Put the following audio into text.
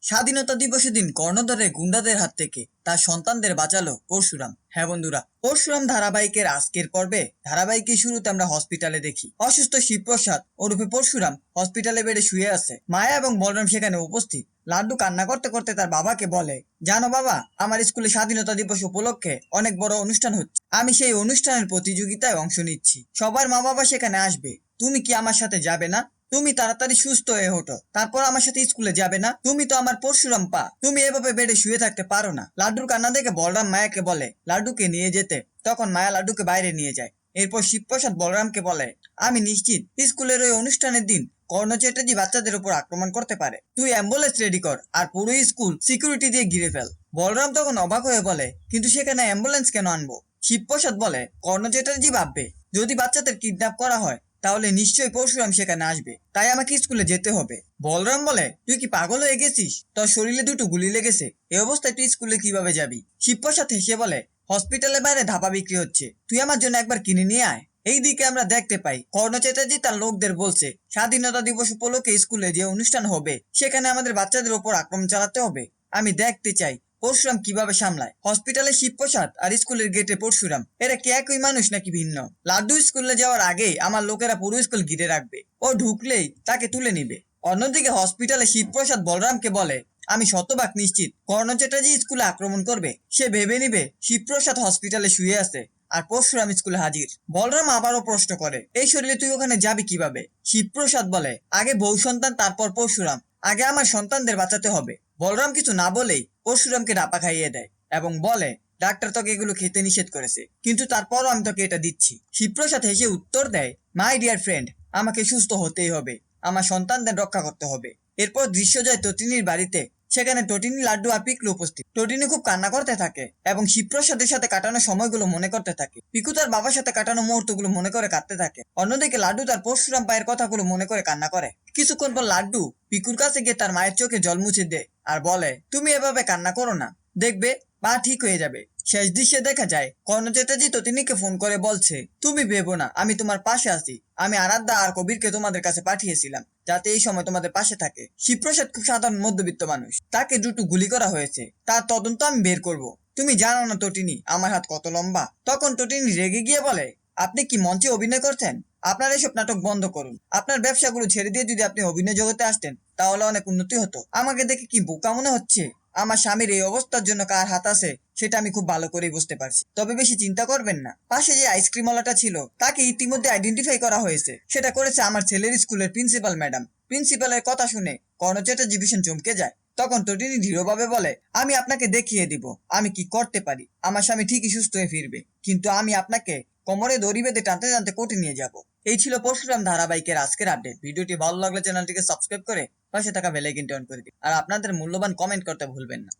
স্বাধীনতা দিবসের দিন কর্ণধারে গুন্ডাদের হাত থেকে তার সন্তানদের বাঁচালো পরশুরাম। হ্যাঁ বন্ধুরা, পরশুরাম ধারাবাহিকের আজকের পর্বে ধারাবাহিকের শুরুতে আমরা হসপিটালে দেখি অসুস্থ শিবপ্রসাদ ওরফে পরশুরাম হসপিটালে বেডে শুয়ে আছে। মায়া এবং বলরাম সেখানে উপস্থিত। লাড্ডু কান্না করতে করতে তার বাবাকে বলে, জানো বাবা, আমার স্কুলে স্বাধীনতা দিবস উপলক্ষে অনেক বড় অনুষ্ঠান হচ্ছে। আমি সেই অনুষ্ঠানের প্রতিযোগিতায় অংশ নিচ্ছি। সবার মা বাবা সেখানে আসবে। তুমি কি আমার সাথে যাবে না? তুমি তাড়াতাড়ি সুস্থ হয়ে ওঠো, তারপর আমার সাথে স্কুলে যাবে না? তুমি তো আমার পরশুরাম পা, তুমি এভাবে বেডে শুয়ে থাকতে পারো না। লাড্ডুর কান্না দেখে বলরাম মায়াকে বলে লাড্ডুকে নিয়ে যেতে। তখন মায়া লাড্ডুকে বাইরে নিয়ে যায়। এরপর শিবপ্রসাদ বলরামকে বলে, আমি নিশ্চিত স্কুলের ওই অনুষ্ঠানের দিন কর্ণ চ্যাটার্জি বাচ্চাদের উপর আক্রমণ করতে পারে। তুই অ্যাম্বুলেন্স রেডি কর আর পুরো স্কুল সিকিউরিটি দিয়ে ঘিরে ফেল। বলরাম তখন অবাক হয়ে বলে, কিন্তু সেখানে অ্যাম্বুলেন্স কেন আনবো? শিবপ্রসাদ বলে, কর্ণ চ্যাটার্জি ভাববে যদি বাচ্চাদের কিডন্যাপ করা হয় তাহলে নিশ্চয়ই পরশুরাম সেখানে আসবে, তাই আমাকে স্কুলে যেতে হবে। বলরাম বলে, তুই কি পাগল হয়ে গেছিস? তোর শরীরে দুটো গুলি লেগেছে, এই অবস্থায় তুই স্কুলে কিভাবে যাবি? শিবপ্রসাদ হেসে বলে, হসপিটালের বাইরে ধাপা বিক্রি হচ্ছে, তুই আমার জন্য একবার কিনে নিয়ে আয়। এই দিকে আমরা দেখতে পাই কর্ণ চ্যাটার্জি তার লোকদের বলছে, স্বাধীনতা দিবস উপলক্ষে স্কুলে যে অনুষ্ঠান হবে সেখানে আমাদের বাচ্চাদের উপর আক্রমণ চালাতে হবে। আমি দেখতে চাই পরশুরাম কিভাবে সামলায়। হসপিটালে শিবপ্রসাদ আর স্কুলের গেটে পরশুরাম, এরা কি একই মানুষ নাকি ভিন্ন? লাড্ডু স্কুলে যাওয়ার আগেই আমার লোকেরা পুরো স্কুল ঘিরে রাখবে, ও ঢুকলেই তাকে তুলে নিবে। অন্যদিকে হসপিটালে শিবপ্রসাদ বলরামকে বলে, আমি শতভাগ নিশ্চিত কর্ণ চ্যাটার্জি স্কুলে আক্রমণ করবে। সে ভেবে নিবে শিবপ্রসাদ হসপিটালে শুয়ে আছে আর পরশুরাম স্কুলে হাজির। বলরাম আবারও প্রশ্ন করে, এই শরীরে তুই ওখানে যাবি কিভাবে? শিবপ্রসাদ বলে, আগে বউ সন্তান, তারপর পরশুরাম, আগে আমার সন্তানদের বাঁচাতে হবে। বলরাম কিছু না বলেই পরশুরামকে ডাপা খাইয়ে দেয় এবং বলে, ডাক্তার তোকে এগুলো খেতে নিষেধ করেছে, কিন্তু তারপরও আমি তোকে এটা দিচ্ছি। শিবপ্রসাদ হেসে উত্তর দেয়, মাই ডিয়ার ফ্রেন্ড, আমাকে সুস্থ হতেই হবে, আমার সন্তানদের রক্ষা করতে হবে। এরপর দৃশ্য যায় তটিনীর বাড়িতে। সেখানে তটিনী, লাড্ডু আর পিকলু উপস্থিত। তটিনী খুব কান্না করতে থাকে এবং শিবপ্রসাদের সাথে কাটানো সময়গুলো মনে করতে থাকে। পিকু তার বাবার সাথে কাটানো মুহূর্তগুলো মনে করে কাঁদতে থাকে। অন্যদিকে লাড্ডু তার পরশুরাম পায়ের কথাগুলো মনে করে কান্না করে। কিছুক্ষণ পর লাড্ডু পিকুর কাছে গিয়ে তার মায়ের চোখে জল মুছে দেয় আর বলে, তুমি এভাবে কান্না করো না, দেখবে পা ঠিক হয়ে যাবে। শেষ দৃশ্যে দেখা যায় কর্ণ চ্যাটার্জি তটিনীকে ফোন করে বলছে, তুমি ভেবো না, আমি তোমার পাশে আছি। আমি আরাধ্যা আর কবিরকে তোমাদের কাছে পাঠিয়েছিলাম যাতে এই সময় তোমাদের পাশে থাকে। শিবপ্রসাদ খুব সাধারণ মধ্যবিত্ত মানুষ, তাকে দুটো গুলি করা হয়েছে, তার তদন্ত আমি বের করব। তুমি জানো না তটিনী, আমার হাত কত লম্বা। তখন তটিনী রেগে গিয়ে বলে, আপনি কি মঞ্চে অভিনয় করছেন? আপনার এসব নাটক বন্ধ করুন। আপনার ব্যবসাগুলো ছেড়ে দিয়ে যদি আপনি অভিনয় জগতে আসতেন তাহলে অনেক উন্নতি হতো। আমাকে দেখে কি বোকা মনে হচ্ছে? আমার স্বামীর এই অবস্থার জন্য কার হাত আছে সেটা আমি খুব ভালো করেই বুঝতে পারছি। তবে বেশি চিন্তা করবেন না, পাশে যে আইসক্রিমওয়ালাটা ছিল তাকে ইতিমধ্যে আইডেন্টিফাই করা হয়েছে। সেটা করেছে আমার ছেলের স্কুলের প্রিন্সিপাল ম্যাডাম। প্রিন্সিপালের কথা শুনে কর্ণ চ্যাটার্জি ভীষণ চমকে যায়। তখন তটিনী দৃঢ়ভাবে বলে, আমি আপনাকে দেখিয়ে দিব আমি কি করতে পারি। আমার স্বামী ঠিকই সুস্থ হয়ে ফিরবে, কিন্তু আমি আপনাকে কোমরে দড়ি বেঁধে টানতে টানতে কোর্টে নিয়ে যাব। এই ছিল পরশুরাম ধারাবাহিকের আজকের আপডেট। ভিডিওটি ভালো লাগলে চ্যানেলটিকে সাবস্ক্রাইব করে পাশে থাকা বেল আইকনটি অন করে দিন আর আপনাদের মূল্যবান কমেন্ট করতে ভুলবেন না।